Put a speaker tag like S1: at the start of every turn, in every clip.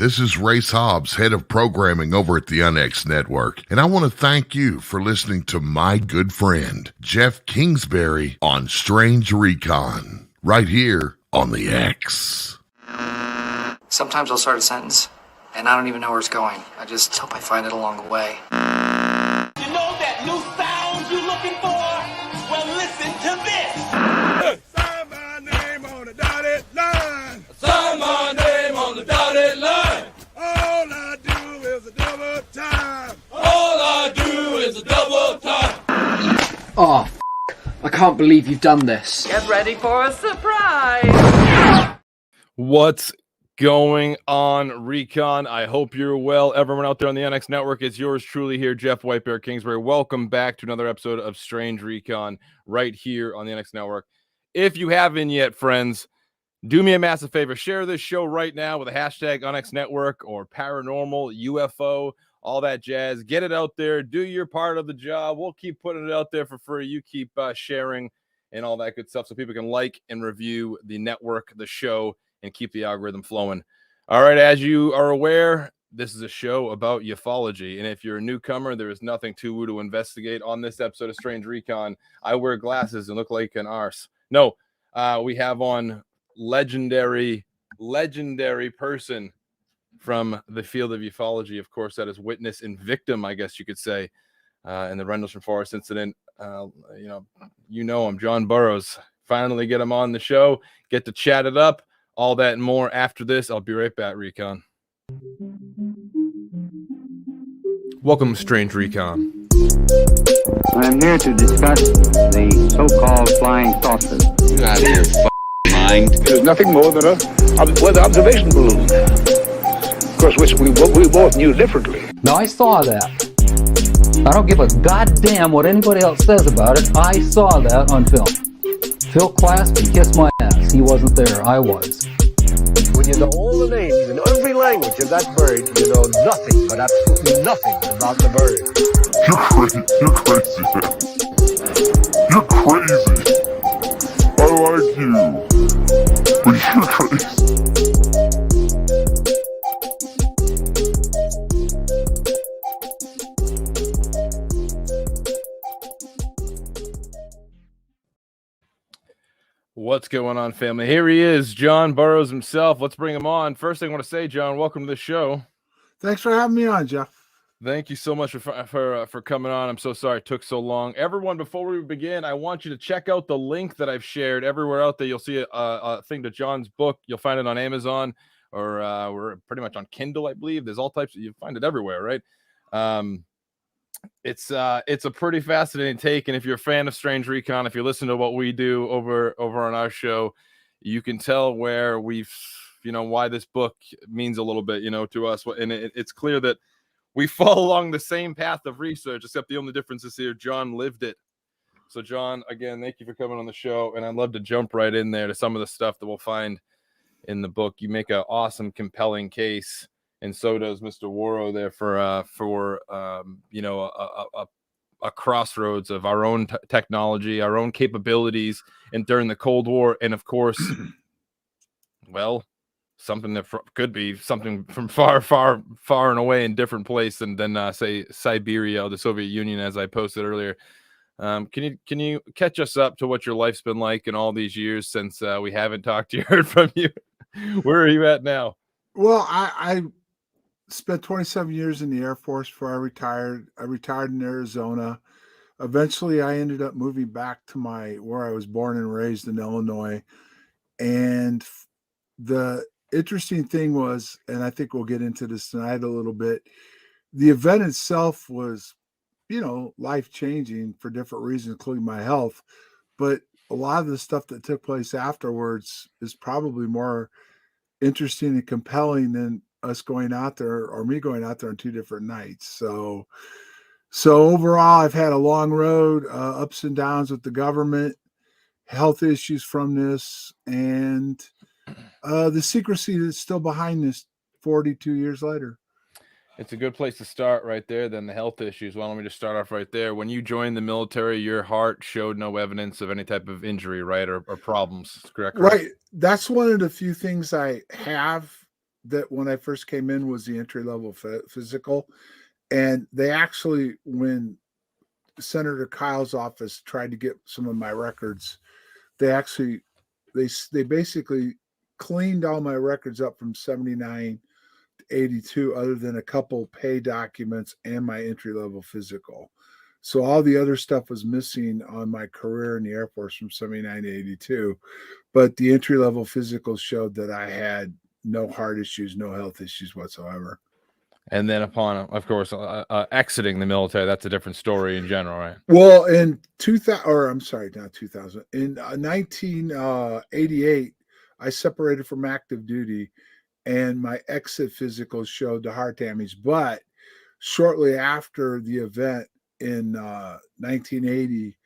S1: This is Race Hobbs, head of programming over at the UNX Network, and I want to thank you for listening to my good friend, Jeff Kingsbury, on Strange Recon, right here on the X.
S2: Sometimes I'll start a sentence, and I don't even know where it's going. I just hope I find it along the way.
S3: You know that new sound you're looking for? Well, listen to this.
S4: Sign my name on the dotted line.
S5: Sign my name on the dotted line.
S4: All I do is a double time.
S5: All I do is a double time.
S6: Oh, I can't believe you've done this.
S7: Get ready for a surprise.
S8: What's going on, Recon? I hope you're well. Everyone out there on the NX Network, it's yours truly here, Jeff Whitebear Kingsbury. Welcome back to another episode of Strange Recon right here on the NX Network. If you haven't yet, friends, do me a massive favor. Share this show right now with a hashtag NX Network or paranormal, UFO, all that jazz. Get it out there. Do your part of the job. We'll keep putting it out there for free. You keep sharing and all that good stuff so people can like and review the network, the show, and keep the algorithm flowing. All right, as you are aware, this is a show about ufology, and if you're a newcomer, there is nothing too woo to investigate. On this episode of Strange Recon, I wear glasses and look like an arse. No, we have on legendary person from the field of ufology. Of course, that is witness and victim, I guess you could say, in the Rendlesham Forest incident. You know him, John Burroughs. Finally get him on the show, get to chat it up. All that and more after this. I'll be right back, Recon. Welcome to Strange Recon.
S9: I'm here to discuss the so-called flying saucers.
S10: You're out of your f***ing mind.
S11: It is nothing more than a weather observation balloon. Of course, which we both knew differently.
S12: No, I saw that. I don't give a goddamn what anybody else says about it. I saw that on film. Phil clasped and kissed my ass. He wasn't there. I was.
S13: When you know all the names in every language of that bird, you know nothing, but absolutely nothing about the bird.
S4: You're crazy. You're crazy. I like you. But you're crazy.
S8: What's going on, family? Here he is, John Burroughs himself. Let's bring him on. First thing I want to say, John, welcome to the show.
S14: Thanks for having me on, Jeff.
S8: Thank you so much for coming on. I'm so sorry it took so long. Everyone, before we begin, I want you to check out the link that I've shared everywhere out there. You'll see a thing to John's book. You'll find it on Amazon, or we're pretty much on Kindle, I believe. There's all types. You find it everywhere, right? It's a pretty fascinating take, and if you're a fan of Strange Recon, if you listen to what we do over on our show, you can tell where we've, why this book means a little bit, to us. And it's clear that we fall along the same path of research, except the only difference is here John lived it. So John, again, thank you for coming on the show, and I'd love to jump right in there to some of the stuff that we'll find in the book. You make an awesome, compelling case. And so does Mr. Warrow there for a crossroads of our own technology, our own capabilities, and during the Cold War, and of course, well, something that could be something from far and away in different place than say Siberia or the Soviet Union, as I posted earlier. Can you catch us up to what your life's been like in all these years since we haven't talked to you, heard from you? Where are you at now?
S14: Well, I spent 27 years in the Air Force before I retired. I retired in Arizona. Eventually, I ended up moving back to where I was born and raised in Illinois. And the interesting thing was, and I think we'll get into this tonight a little bit, the event itself was, life-changing for different reasons, including my health. But a lot of the stuff that took place afterwards is probably more interesting and compelling than us going out there or me going out there on two different nights. So overall, I've had a long road, ups and downs with the government, health issues from this, and the secrecy that's still behind this 42 years later.
S8: It's a good place to start right there, then the health issues. Why don't we just start off right there? When you joined the military, your heart showed no evidence of any type of injury, right, or problems, correct?
S14: Right. That's one of the few things I have that when I first came in was the entry level physical. And they actually, when Senator Kyle's office tried to get some of my records, they basically cleaned all my records up from 79 to 82, other than a couple pay documents and my entry level physical. So all the other stuff was missing on my career in the Air Force from 79 to 82. But the entry level physical showed that I had no heart issues, no health issues whatsoever.
S8: And then upon, of course, exiting the military, that's a different story in general, right?
S14: Well, in 2000, or I'm sorry, not 2000, in 1988, I separated from active duty, and my exit physical showed the heart damage. But shortly after the event in 1980,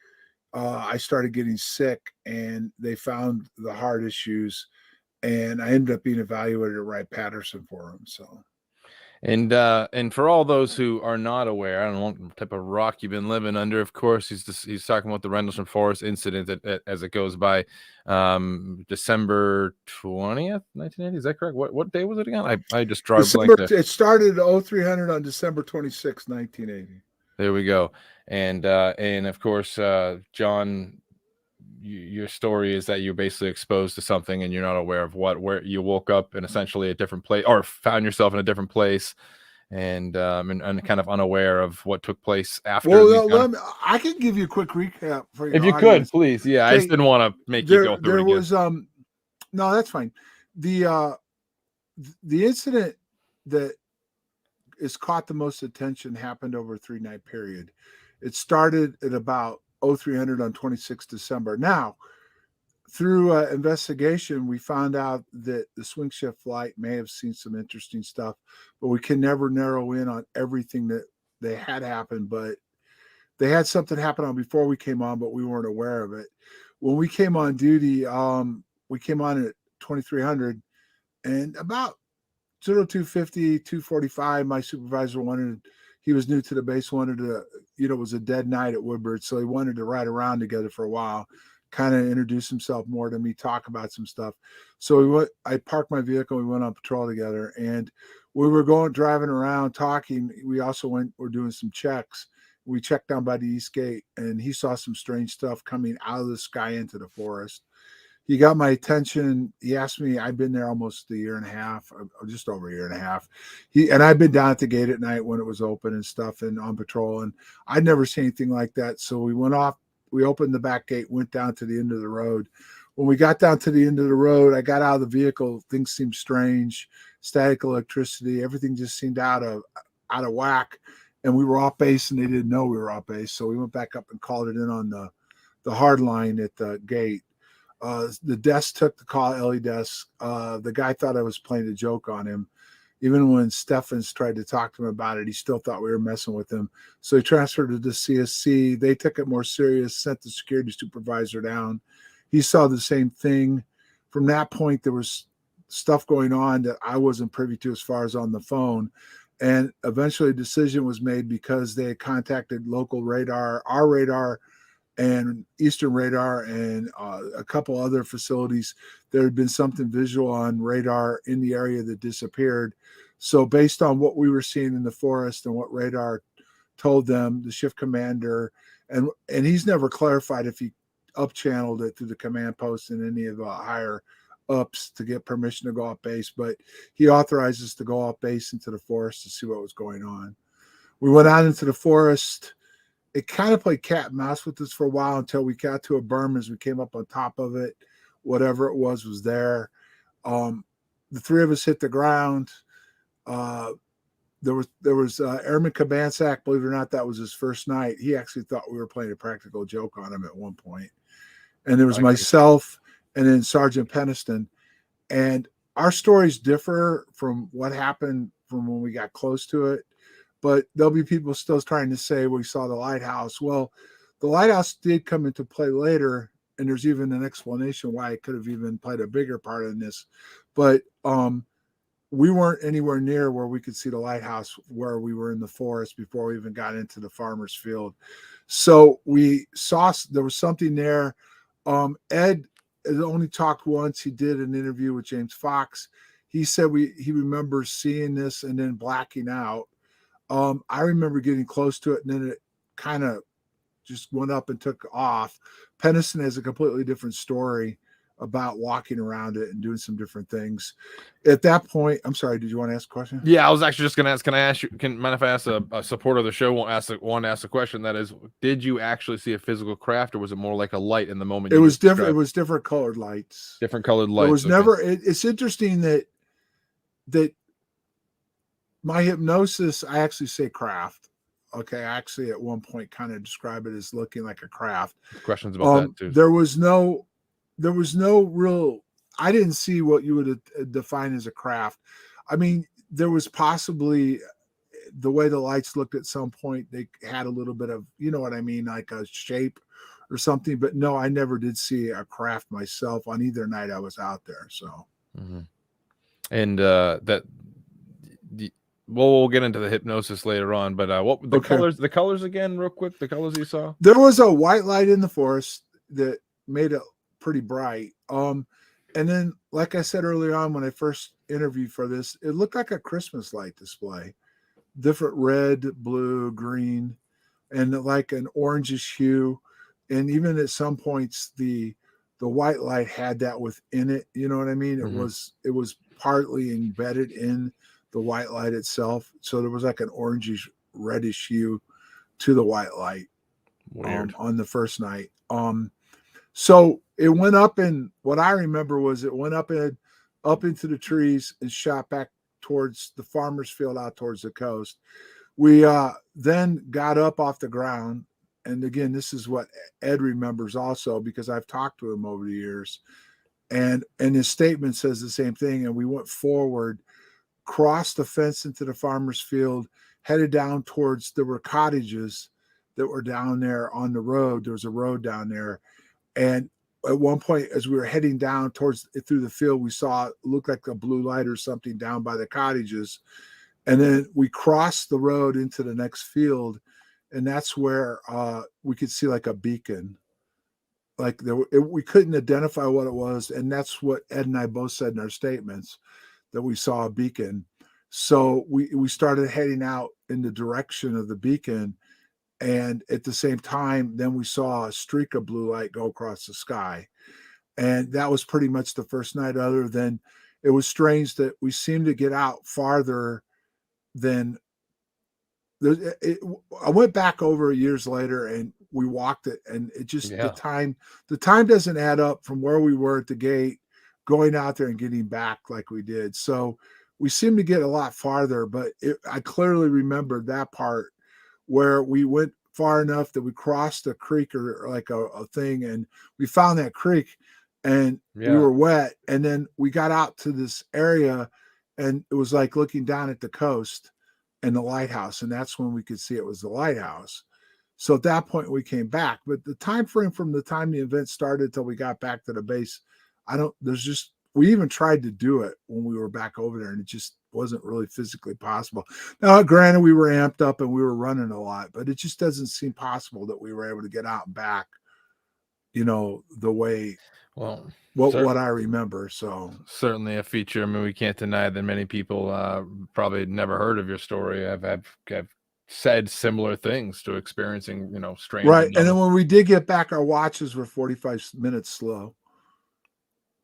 S14: I started getting sick, and they found the heart issues, and I ended up being evaluated at Wright-Patterson for them. So.
S8: And for all those who are not aware, I don't know what type of rock you've been living under. Of course, he's talking about the Rendlesham Forest incident as it goes by, December 20th, 1980. Is that correct? What day was it again? I just draw a blank there.
S14: It started at 0300 on December 26, 1980.
S8: There we go. And of course, John, your story is that you're basically exposed to something and you're not aware of where you woke up in essentially a different place, or found yourself in a different place, and kind of unaware of what took place after.
S14: Well, I can give you a quick recap for you.
S8: If you could, please. Yeah, I just didn't want to make you go through
S14: there
S8: it again.
S14: was no, that's fine. The incident that is caught the most attention happened over a 3-night period. It started at about 0300 on 26 December. Now, through investigation, we found out that the swing shift flight may have seen some interesting stuff, but we can never narrow in on everything that they had happened. But they had something happen on before we came on, but we weren't aware of it. When we came on duty, we came on at 2300, and about 0250, 245, my supervisor he was new to the base, wanted to, it was a dead night at Woodbridge, so he wanted to ride around together for a while, kind of introduce himself more to me, talk about some stuff. So I parked my vehicle, we went on patrol together, and we were driving around talking. We also were doing some checks. We checked down by the East Gate, and he saw some strange stuff coming out of the sky into the forest. He got my attention. He asked me, I've been there almost a year and a half, or just over a year and a half. And I've been down at the gate at night when it was open and stuff, and on patrol, and I'd never seen anything like that. So we went off, we opened the back gate, went down to the end of the road. When we got down to the end of the road, I got out of the vehicle. Things seemed strange, static electricity, everything just seemed out of whack. And we were off base, and they didn't know we were off base. So we went back up and called it in on the hard line at the gate. The desk took the call, LE desk. The guy thought I was playing a joke on him. Even when Steffens tried to talk to him about it, he still thought we were messing with him. So he transferred it to CSC. They took it more serious, sent the security supervisor down. He saw the same thing. From that point, there was stuff going on that I wasn't privy to as far as on the phone. And eventually a decision was made because they had contacted local radar, our radar, and Eastern Radar, and a couple other facilities. There had been something visual on radar in the area that disappeared. So based on what we were seeing in the forest and what radar told them, the shift commander, and he's never clarified if he up-channeled it through the command post and any of the higher ups to get permission to go off base, but he authorized us to go off base into the forest to see what was going on. We went out into the forest. It kind of played cat and mouse with us for a while until we got to a berm. As we came up on top of it, whatever it was there. The three of us hit the ground. There was Airman Kabansak. Believe it or not, that was his first night. He actually thought we were playing a practical joke on him at one point. And there was myself and then Sergeant Peniston. And our stories differ from what happened from when we got close to it. But there'll be people still trying to say we saw the lighthouse. Well, the lighthouse did come into play later, and there's even an explanation why it could have even played a bigger part in this. But we weren't anywhere near where we could see the lighthouse where we were in the forest before we even got into the farmer's field. So we saw there was something there. Ed only talked once. He did an interview with James Fox. he said he remembers seeing this and then blacking out. I remember getting close to it, and then it kind of just went up and took off. Penniston has a completely different story about walking around it and doing some different things. At that point, I'm sorry, did you want to ask a question?
S8: Yeah, I was actually just going to ask, can I ask you, mind if I ask a supporter of the show won't ask a question, that is, did you actually see a physical craft, or was it more like a light in the moment?
S14: It was different. It was different colored lights.
S8: Different colored lights.
S14: It was never, it's interesting that my hypnosis, I actually say craft. Okay. I actually at one point kind of describe it as looking like a craft.
S8: Questions about that too.
S14: There was no real, I didn't see what you would define as a craft. I mean, there was possibly the way the lights looked at some point, they had a little bit of, you know what I mean, like a shape or something. But no, I never did see a craft myself on either night I was out there. So,
S8: and we'll get into the hypnosis later on. But what the colors again, real quick, the colors you saw?
S14: There was a white light in the forest that made it pretty bright. And then, like I said earlier on, when I first interviewed for this, it looked like a Christmas light display, different red, blue, green, and like an orangish hue. And even at some points, the white light had that within it. You know what I mean? It was partly embedded in the white light itself. So there was like an orangish, reddish hue to the white light on the first night. So it went up, and what I remember was it went up into the trees and shot back towards the farmer's field out towards the coast. We then got up off the ground. And again, this is what Ed remembers also, because I've talked to him over the years. And his statement says the same thing. And we went forward, crossed the fence into the farmer's field, headed down towards, there were cottages that were down there on the road. There was a road down there. And at one point, as we were heading down through the field, we saw it looked like a blue light or something down by the cottages. And then we crossed the road into the next field. And that's where we could see like a beacon. Like we couldn't identify what it was. And that's what Ed and I both said in our statements, that we saw a beacon. So we started heading out in the direction of the beacon. And at the same time, then we saw a streak of blue light go across the sky. And that was pretty much the first night, other than it was strange that we seemed to get out farther than I went back over years later and we walked it, and it just, the time doesn't add up from where we were at the gate, going out there and getting back like we did. So we seemed to get a lot farther, but I clearly remembered that part where we went far enough that we crossed a creek or like a thing, and we found that creek, and we were wet. And then we got out to this area, and it was like looking down at the coast and the lighthouse. And that's when we could see it was the lighthouse. So at that point we came back, but the time frame from the time the event started till we got back to the base, we even tried to do it when we were back over there, and it just wasn't really physically possible. Now, granted, we were amped up and we were running a lot, but it just doesn't seem possible that we were able to get out and back, the way, what I remember. So
S8: certainly a feature. I mean, we can't deny that many people probably never heard of your story. I've said similar things to experiencing, strange.
S14: Right. And then when we did get back, our watches were 45 minutes slow.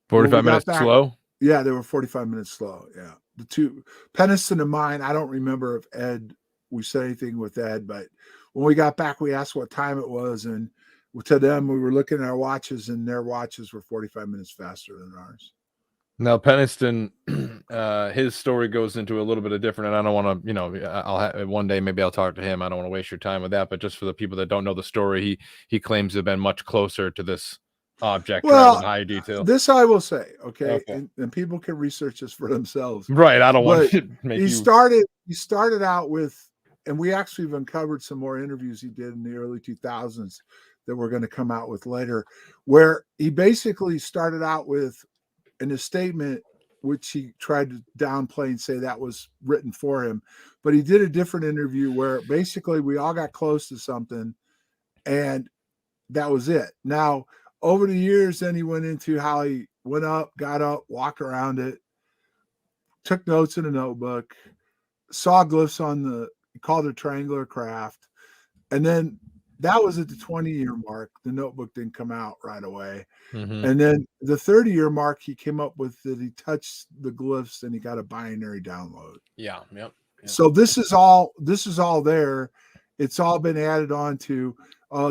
S8: 45 minutes slow?
S14: Yeah, they were 45 minutes slow. Yeah. The two, Penniston and mine, I don't remember if we said anything with Ed, but when we got back, we asked what time it was. And to them, we were looking at our watches, and their watches were 45 minutes faster than ours.
S8: Now, Penniston, his story goes into a little bit of different, and I don't want to, I'll have one day, maybe I'll talk to him. I don't want to waste your time with that, but just for the people that don't know the story, he claims to have been much closer to this object in high detail.
S14: This I will say, okay. And people can research this for themselves.
S8: Right. I don't want to make
S14: he started out with, and we actually have uncovered some more interviews he did in the early 2000s that we're going to come out with later, where he basically started out with, in a statement, which he tried to downplay and say that was written for him. But he did a different interview where basically we all got close to something, and that was it. Now, over the years, then he went into how he went up, got up, walked around it, took notes in a notebook, saw glyphs on the, called it triangular craft. And then that was at the 20-year mark. The notebook didn't come out right away. And then the 30-year mark, he came up with that he touched the glyphs and he got a binary download.
S8: Yeah. Yep.
S14: So this is all there. It's all been added on to.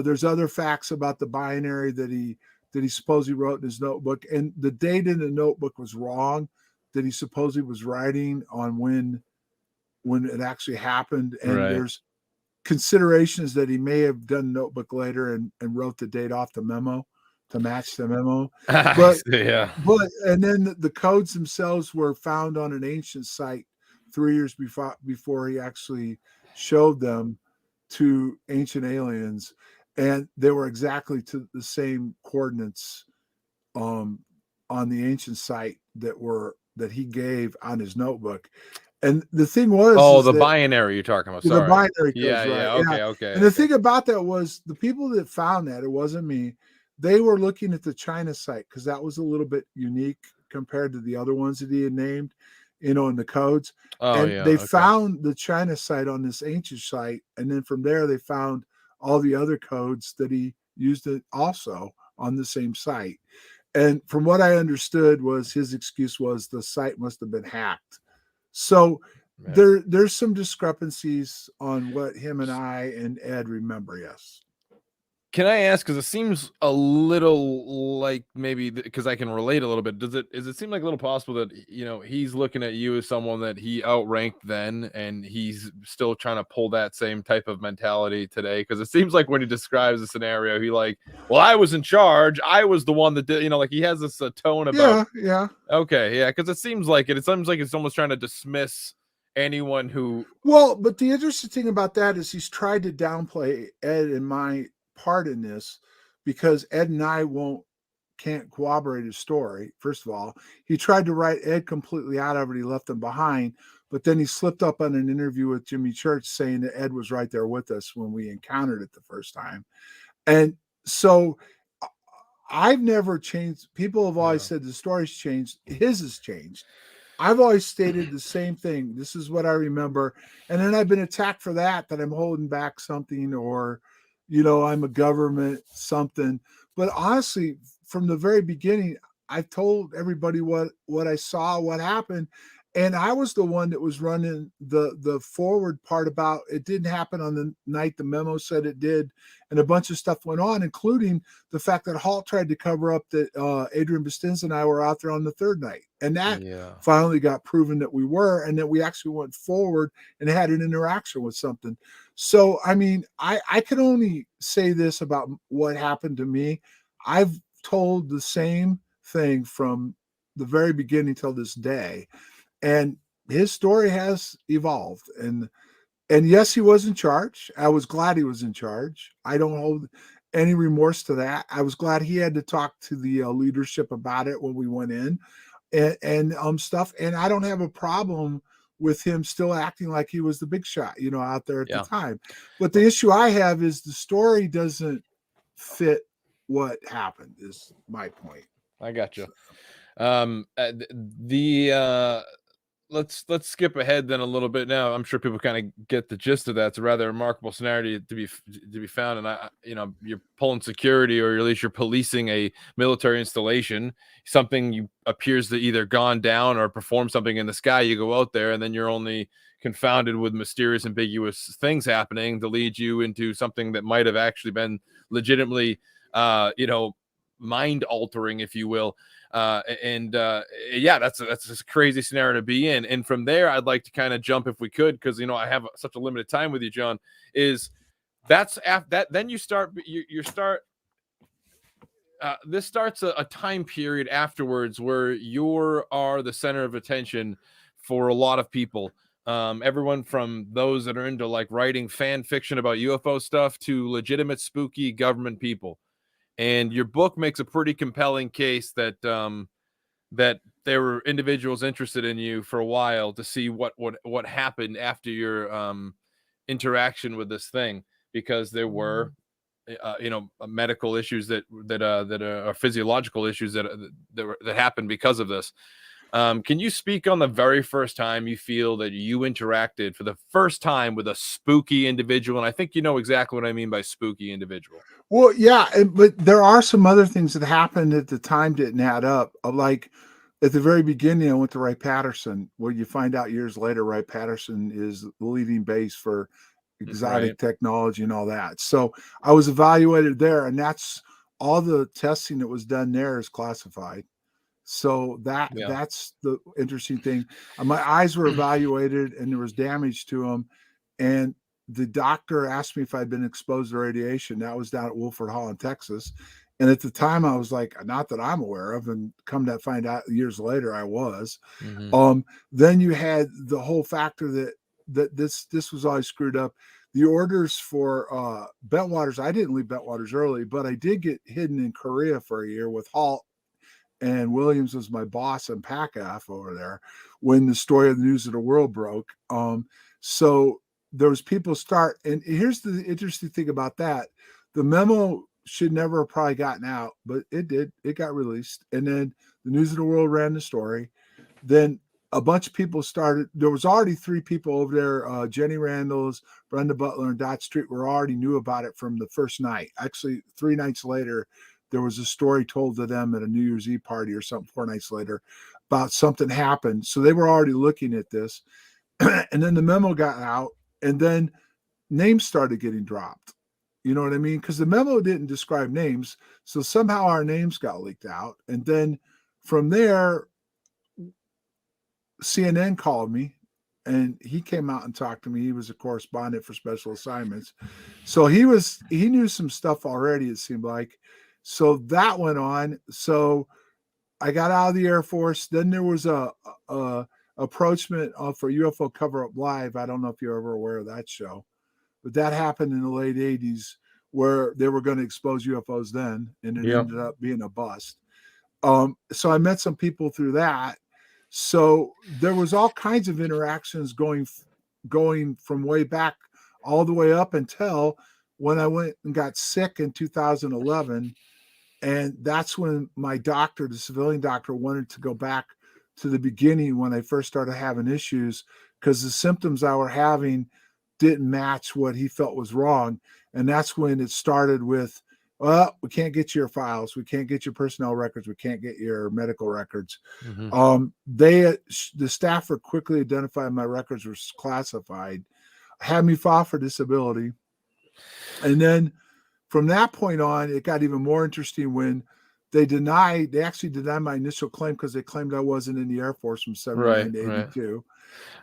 S14: There's other facts about the binary that he supposedly wrote in his notebook, and the date in the notebook was wrong. That he supposedly was writing on when it actually happened, and there's considerations that he may have done notebook later and wrote the date off the memo to match the memo. But and then the codes themselves were found on an ancient site 3 years before he actually showed them to ancient aliens, and they were exactly to the same coordinates on the ancient site that he gave on his notebook. And the thing was,
S8: the binary you're talking about. Sorry.
S14: The binary codes,
S8: Okay.
S14: And the thing about that was the people that found that, it wasn't me. They were looking at the China site because that was a little bit unique compared to the other ones that he had named, in the codes. They found the China site on this ancient site, and then from there they found all the other codes that he used it also on the same site. And from what I understood was his excuse was the site must have been hacked. So there's some discrepancies on what him and I and Ed remember. Yes.
S8: Can I ask, because it seems a little like maybe because I can relate a little bit. Does it seem like a little possible that he's looking at you as someone that he outranked then, and he's still trying to pull that same type of mentality today? Because it seems like when he describes the scenario, he well, I was in charge. I was the one that did. Like he has this tone about.
S14: Yeah.
S8: Okay, yeah, because it seems like it's almost trying to dismiss anyone who.
S14: Well, but the interesting thing about that is he's tried to downplay Ed and my part in this, because Ed and I can't corroborate his story. First of all, he tried to write Ed completely out of it. He left him behind, but then he slipped up on an interview with Jimmy Church saying that Ed was right there with us when we encountered it the first time. And so I've never changed. People have always said the story's changed. His has changed. I've always stated the same thing. This is what I remember. And then I've been attacked for that I'm holding back something, or I'm a government something. But honestly, from the very beginning, I told everybody what I saw, what happened. And I was the one that was running the forward part about it didn't happen on the night the memo said it did. And a bunch of stuff went on, including the fact that Halt tried to cover up that Adrian Bastins and I were out there on the third night. And that finally got proven that we were, and that we actually went forward and had an interaction with something. So, I mean, I can only say this about what happened to me. I've told the same thing from the very beginning till this day. And his story has evolved. And yes, he was in charge. I was glad he was in charge. I don't hold any remorse to that. I was glad he had to talk to the leadership about it when we went in and stuff. And I don't have a problem with him still acting like he was the big shot, out there at the time. But the issue I have is the story doesn't fit what happened, is my point.
S8: I got you. Let's skip ahead then a little bit now. I'm sure people kind of get the gist of that. It's a rather remarkable scenario to be found, and you're pulling security, or at least you're policing a military installation. Something appears to either gone down or perform something in the sky. You go out there, and then you're only confounded with mysterious, ambiguous things happening to lead you into something that might have actually been legitimately, mind altering, if you will. That's a crazy scenario to be in. And from there, I'd like to kind of jump, if we could, because I have such a limited time with you, John. Then you start. This starts a time period afterwards where you are the center of attention for a lot of people. Everyone from those that are into writing fan fiction about UFO stuff to legitimate spooky government people. And your book makes a pretty compelling case that that there were individuals interested in you for a while to see what happened after your interaction with this thing, because there were medical issues that are physiological issues that happened because of this. Can you speak on the very first time you feel that you interacted for the first time with a spooky individual? And I think you know exactly what I mean by spooky individual.
S14: Well, yeah, but there are some other things that happened at the time didn't add up. Like at the very beginning, I went to Wright-Patterson, where you find out years later Wright-Patterson is the leading base for exotic technology and all that. So I was evaluated there, and that's all the testing that was done there is classified. So that's the interesting thing. My eyes were evaluated, and there was damage to them, and the doctor asked me if I'd been exposed to radiation. That was down at Wolford Hall in Texas. And at the time I was like, not that I'm aware of, and come to find out years later I was. Then you had the whole factor that this was always screwed up. The orders for Bentwaters, I didn't leave Bentwaters early, but I did get hidden in Korea for a year with Halt, and Williams was my boss in PACAF over there when the story of the News of the World broke. So there was people start, and here's the interesting thing about that. The memo should never have probably gotten out, but it did. It got released. And then the News of the World ran the story. Then a bunch of people started. There was already 3 people over there. Jenny Randalls, Brenda Butler, and Dot Street already knew about it from the first night. Actually, 3 nights later, there was a story told to them at a New Year's Eve party or something 4 nights later about something happened. So they were already looking at this. And then the memo got out, and then names started getting dropped. You know what I mean? Because the memo didn't describe names. So somehow our names got leaked out. And then from there, CNN called me, and he came out and talked to me. He was a correspondent for special assignments. So he knew some stuff already, it seemed like. So that went on. So I got out of the Air Force. Then there was a approachment for UFO Cover Up Live. I don't know if you're ever aware of that show, but that happened in the late 80s, where they were going to expose UFOs then, and it ended up being a bust. So I met some people through that. So there was all kinds of interactions going from way back all the way up until when I went and got sick in 2011. And that's when my doctor, the civilian doctor, wanted to go back to the beginning when I first started having issues, because the symptoms I were having didn't match what he felt was wrong. And that's when it started with, well, we can't get your files. We can't get your personnel records. We can't get your medical records. The staffer quickly identified my records were classified, had me file for disability. And then from that point on, it got even more interesting when they actually denied my initial claim, because they claimed I wasn't in the Air Force from 79 to 82.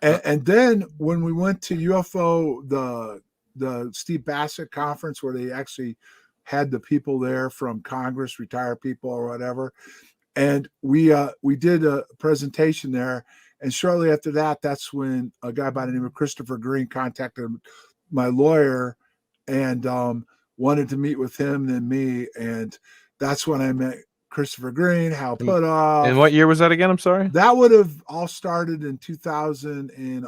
S14: And then when we went to UFO, the Steve Bassett conference, where they actually had the people there from Congress, retired people or whatever, and we did a presentation there. And shortly after that, that's when a guy by the name of Christopher Green contacted my lawyer and wanted to meet with him and me. And that's when I met Christopher Green, Hal Putoff.
S8: And what year was that again? I'm sorry.
S14: That would have all started in 2000 and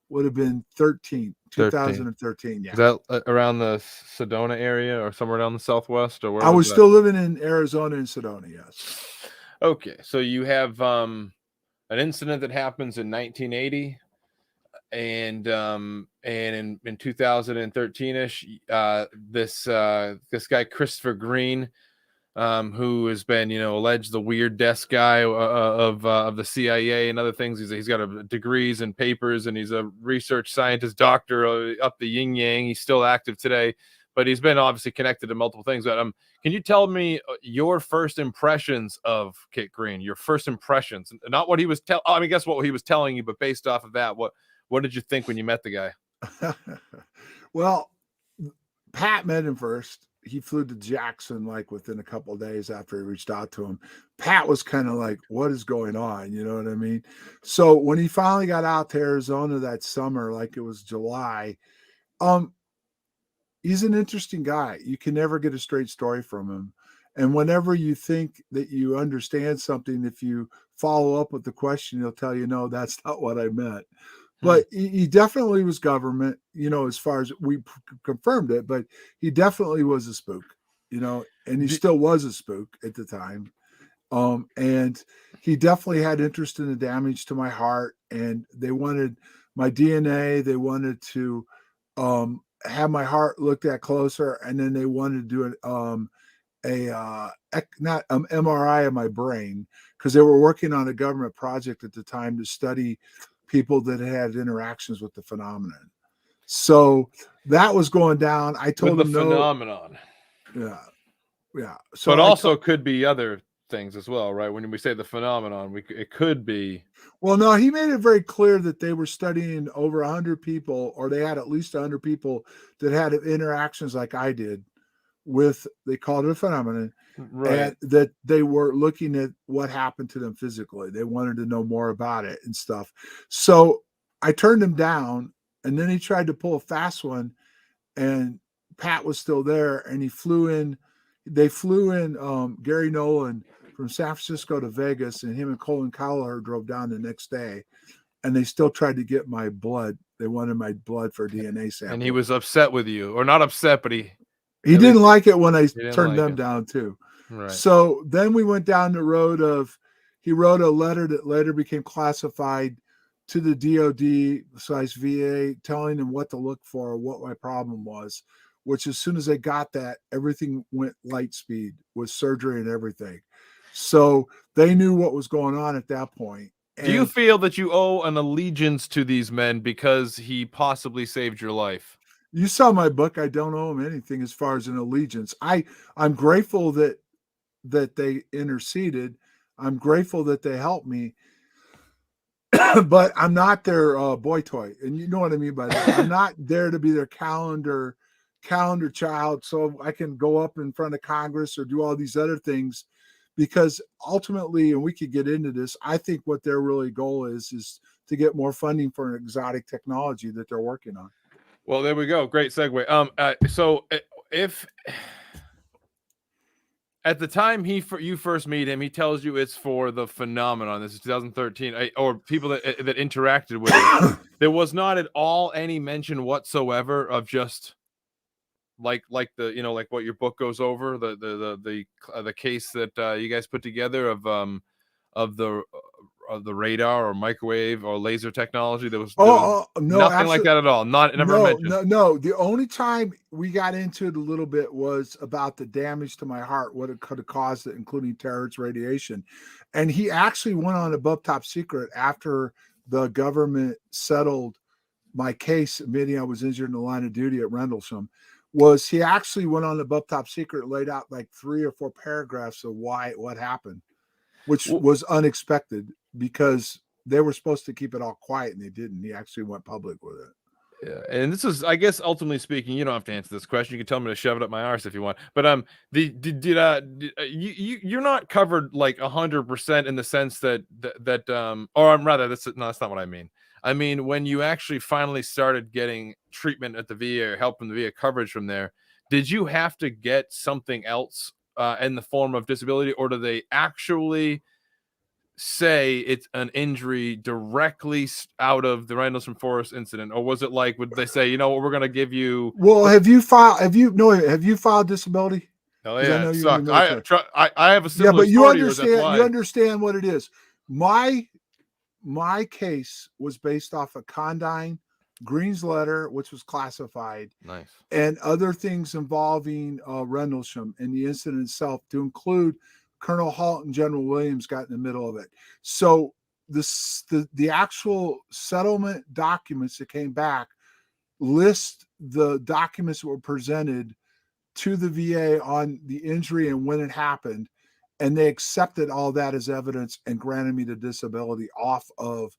S14: would have been 2013. Yeah.
S8: Is that around the Sedona area or somewhere down the Southwest, or where?
S14: I was still living in Arizona in Sedona. Yes.
S8: Okay, so you have an incident that happens in 1980, and in 2013ish, this guy Christopher Green, who has been alleged the weird desk guy of the CIA and other things. He's got degrees and papers, and he's a research scientist, doctor up the yin yang. He's still active today, but he's been obviously connected to multiple things. But can you tell me your first impressions of Kit Green? Your first impressions, not what he was I guess what he was telling you, but based off of that, what did you think when you met the guy?
S14: Well, Pat met him first. He flew to Jackson like within a couple of days after he reached out to him. Pat was kind of like, what is going on? You know what I mean? So when he finally got out to Arizona that summer, like it was July, he's an interesting guy. You can never get a straight story from him. And whenever you think that you understand something, if you follow up with the question, he'll tell you, no, that's not what I meant. But he definitely was government, as far as we confirmed it, but he definitely was a spook, and he still was a spook at the time. And he definitely had interest in the damage to my heart, and they wanted my DNA. They wanted to have my heart looked at closer, and then they wanted to do not MRI of my brain, because they were working on a government project at the time to study people that had interactions with the phenomenon. So that was going down. I told
S8: with
S14: them
S8: the
S14: no.
S8: Phenomenon.
S14: Yeah. So
S8: but also could be other things as well, right? When we say the phenomenon, it could be.
S14: Well, no, he made it very clear that they were studying over 100 people, or they had at least 100 people that had interactions like I did with, they called it a phenomenon,
S8: right?
S14: And that they were looking at what happened to them physically. They wanted to know more about it and stuff. So I turned him down, and then he tried to pull a fast one, and Pat was still there, and he flew in. They flew in Gary Nolan from San Francisco to Vegas, and him and Colin Cowler drove down the next day, and they still tried to get my blood. They wanted my blood for DNA sample.
S8: And he was upset with you, or not upset, but he
S14: didn't like it when I turned them down too.
S8: Right.
S14: So then we went down the road of, he wrote a letter that later became classified to the DOD/VA, telling them what to look for, what my problem was, which as soon as they got that, everything went light speed with surgery and everything. So they knew what was going on at that point.
S8: Do you feel that you owe an allegiance to these men because he possibly saved your life?
S14: You saw my book. I don't owe him anything as far as an allegiance. I'm grateful that they interceded. I'm grateful that they helped me, but I'm not their boy toy. And you know what I mean by that. I'm not there to be their calendar child so I can go up in front of Congress or do all these other things, because ultimately, and we could get into this, I think what their really goal is to get more funding for an exotic technology that they're working on.
S8: Well, there we go. Great segue. So if at the time you first meet him, he tells you it's for the phenomenon. This is 2013, or people that interacted with it. There was not at all any mention whatsoever of just like the, you know, like what your book goes over, the case that you guys put together of the radar or microwave or laser technology. There was
S14: no,
S8: nothing like that at all. Never mentioned.
S14: No. The only time we got into it a little bit was about the damage to my heart, what it could have caused it, including terahertz radiation. And he actually went on above top secret after the government settled my case, admitting I was injured in the line of duty at Rendlesham. He actually went on above top secret, laid out like 3 or 4 paragraphs of what happened, which was unexpected because they were supposed to keep it all quiet and they didn't. He actually went public with it.
S8: Yeah, and this is, I guess, ultimately speaking, you don't have to answer this question. You can tell me to shove it up my arse if you want. But you're not covered like 100% in the sense that that's not what I mean. I mean, when you actually finally started getting treatment at the VA or help from the VA coverage from there, did you have to get something else in the form of disability, or do they actually say it's an injury directly out of the Rendlesham Forest incident? Or was it like, would they say, you know what, we're going to give you...
S14: Well, have you filed disability?
S8: Oh yeah, it sucked. I have a similar
S14: but you
S8: story.
S14: You understand what it is. My case was based off of Condyne, Green's letter, which was classified,
S8: nice, and
S14: other things involving Rendlesham and the incident itself, to include Colonel Halt and General Williams got in the middle of it. So the actual settlement documents that came back list the documents that were presented to the VA on the injury and when it happened. And they accepted all that as evidence and granted me the disability off of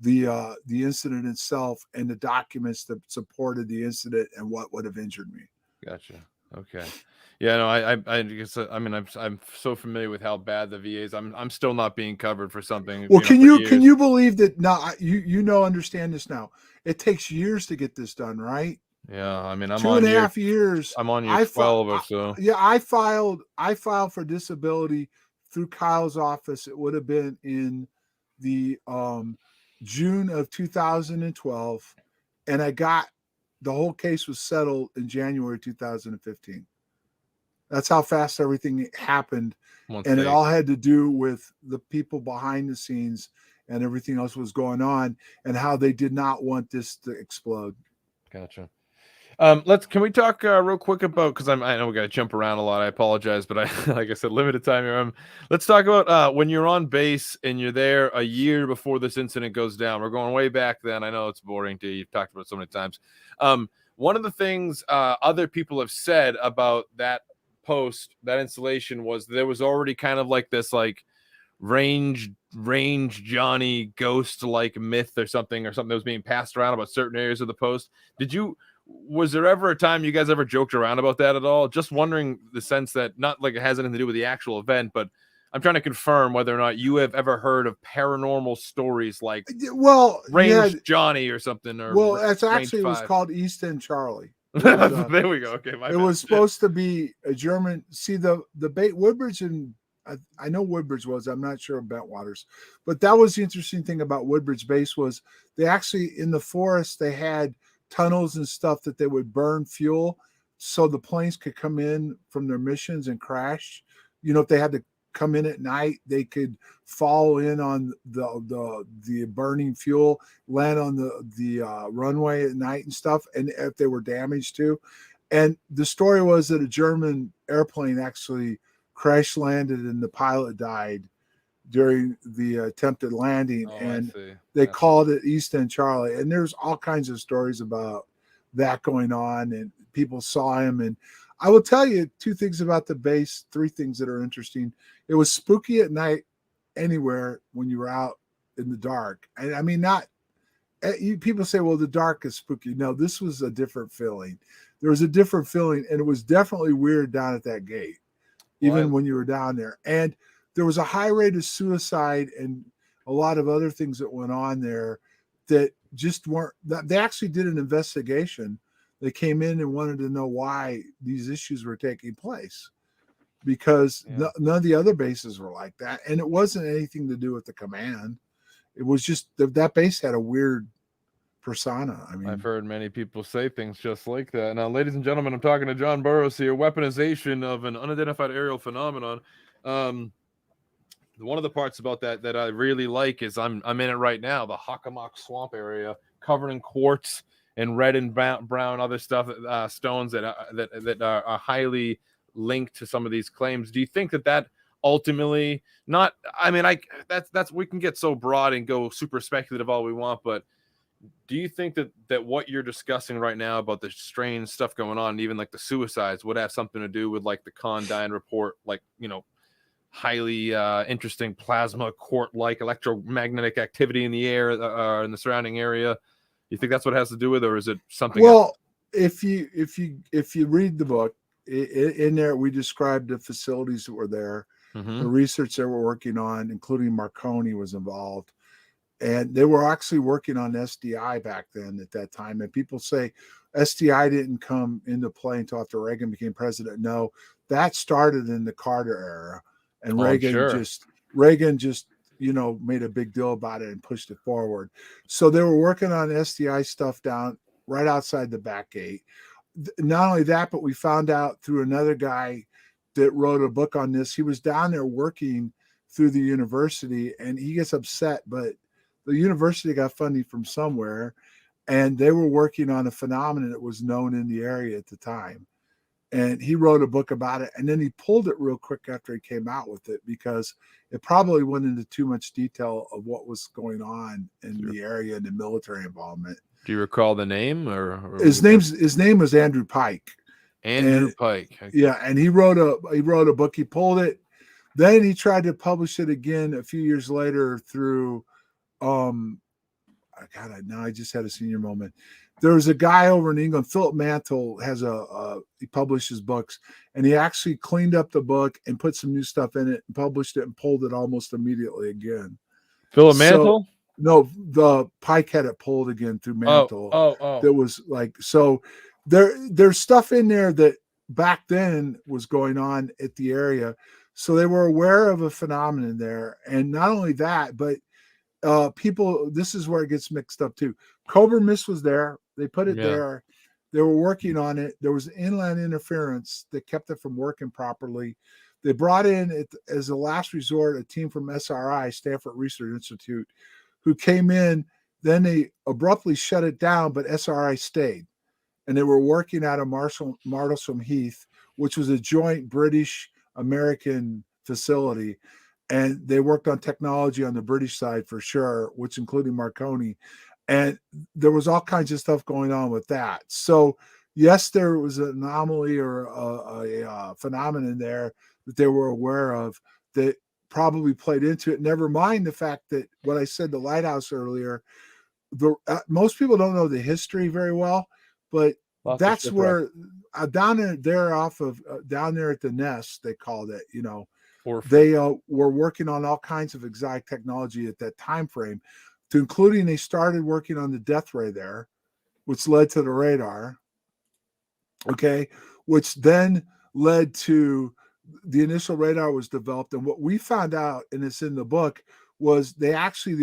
S14: the incident itself and the documents that supported the incident and what would have injured me.
S8: Gotcha. Okay. Yeah, no, I guess, I mean, I'm so familiar with how bad the VA is. I'm still not being covered for something.
S14: Well, can you believe that? Now understand this now. It takes years to get this done, right?
S8: Yeah, I mean, I'm
S14: 2.5 years.
S8: I'm on year 12 or so.
S14: Yeah, I filed for disability through Kyle's office. It would have been in the June of 2012, and the whole case was settled in January 2015. That's how fast everything happened.
S8: Once
S14: And
S8: they-
S14: it all had to do with the people behind the scenes and everything else was going on and how they did not want this to explode.
S8: Gotcha. Can we talk real quick about, because I know we got to jump around a lot. I apologize, but like I said, limited time here. Let's talk about when you're on base and you're there a year before this incident goes down. We're going way back then. I know it's boring to you. You've talked about it so many times. One of the things other people have said about that post, that installation, was there was already kind of like this like range Johnny ghost like myth or something that was being passed around about certain areas of the post. Was there ever a time you guys ever joked around about that at all? Just wondering, the sense that, not like it has anything to do with the actual event, but I'm trying to confirm whether or not you have ever heard of paranormal stories like Range Johnny or something. Or
S14: it's actually, it was called East End Charlie.
S8: There we go. Okay,
S14: it was supposed to be a German. See, the Woodbridge, and I know Woodbridge was, I'm not sure about Bentwaters, but that was the interesting thing about Woodbridge Base was they actually, in the forest, they had tunnels and stuff that they would burn fuel so the planes could come in from their missions and crash. If they had to come in at night, they could fall in on the burning fuel, land on the runway at night and stuff, and if they were damaged too. And the story was that a German airplane actually crash landed and the pilot died during the attempted landing, and they called it East End Charlie. And there's all kinds of stories about that going on, and people saw him. And I will tell you three things about the base that are interesting. It was spooky at night anywhere when you were out in the dark. And I mean, people say, well, the dark is spooky. No, this was a different feeling. There was a different feeling, and it was definitely weird down at that gate, even when you were down there. And there was a high rate of suicide and a lot of other things that went on there that just weren't. They actually did an investigation. They came in and wanted to know why these issues were taking place, because none of the other bases were like that. And it wasn't anything to do with the command. It was just that base had a weird persona. I mean,
S8: I've heard many people say things just like that. Now, ladies and gentlemen, I'm talking to John Burroughs here. Weaponization of an unidentified aerial phenomenon. One of the parts about that I really like is I'm in it right now, the Hockomock Swamp area, covered in quartz and red and brown other stuff, stones that are highly linked to some of these claims. Do you think that ultimately, not? I mean, that's we can get so broad and go super speculative all we want, but do you think that what you're discussing right now about the strange stuff going on, even like the suicides, would have something to do with like the Condine report, like, highly interesting plasma quartz-like electromagnetic activity in the air in the surrounding area? You think that's what it has to do with, or is it something else?
S14: if you read the book, in there we described the facilities that were there, the research they were working on, including Marconi was involved, and they were actually working on SDI back then at that time. And people say SDI didn't come into play until after Reagan became president. No, that started in the Carter era. And Reagan just made a big deal about it and pushed it forward. So they were working on SDI stuff down right outside the back gate. Not only that, but we found out through another guy that wrote a book on this. He was down there working through the university, and he gets upset, but the university got funding from somewhere, and they were working on a phenomenon that was known in the area at the time. And he wrote a book about it, and then he pulled it real quick after he came out with it, because it probably went into too much detail of what was going on in the area and the military involvement.
S8: Do you recall the name, or
S14: his name was Andrew Pike?
S8: Pike. Okay.
S14: Yeah, and he wrote a book. He pulled it, then he tried to publish it again a few years later through. I just had a senior moment. There was a guy over in England, Philip Mantle, he publishes books, and he actually cleaned up the book and put some new stuff in it and published it and pulled it almost immediately again.
S8: Philip Mantle?
S14: No, the Pike had it pulled again through Mantle.
S8: Oh.
S14: That was like, so there's stuff in there that back then was going on at the area. So they were aware of a phenomenon there. And not only that, but people, this is where it gets mixed up too. Cobra Mist was there. They put it there. They were working on it. There was inland interference that kept it from working properly. They brought in, as a last resort, a team from SRI, Stanford Research Institute, who came in. Then they abruptly shut it down, but SRI stayed. And they were working out of Martlesham Heath, which was a joint British-American facility. And they worked on technology on the British side for sure, which included Marconi. And there was all kinds of stuff going on with that. So, yes, there was an anomaly or a phenomenon there that they were aware of that probably played into it. Never mind the fact that what I said, the lighthouse earlier, most people don't know the history very well, but that's where down there off of down there at the Nest, they called it, they were working on all kinds of exotic technology at that time frame, to including they started working on the death ray there, which led to the radar. Okay, which then led to the initial radar was developed. And what we found out, and it's in the book, was the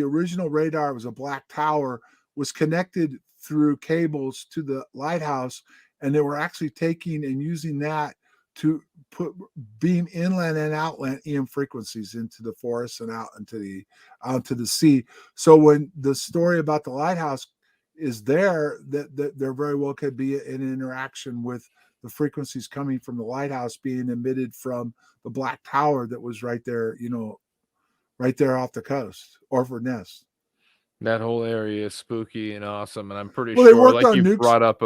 S14: original radar was a black tower, was connected through cables to the lighthouse, and they were actually taking and using that to beam inland and outland EM frequencies into the forest and out into the sea. So when the story about the lighthouse is there, that there very well could be an interaction with the frequencies coming from the lighthouse being emitted from the black tower that was right there, right there off the coast, Orford Nest.
S8: That whole area is spooky and awesome, and I'm pretty sure, like you brought up,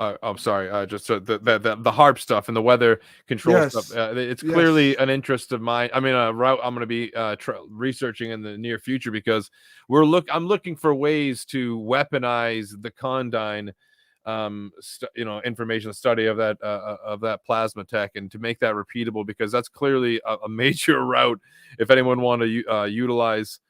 S8: I'm sorry, just the HARP stuff and the weather control stuff. It's clearly an interest of mine. I mean, a route I'm going to be researching in the near future, because I'm looking for ways to weaponize the Condyne, information study of that plasma tech, and to make that repeatable, because that's clearly a major route if anyone want to utilize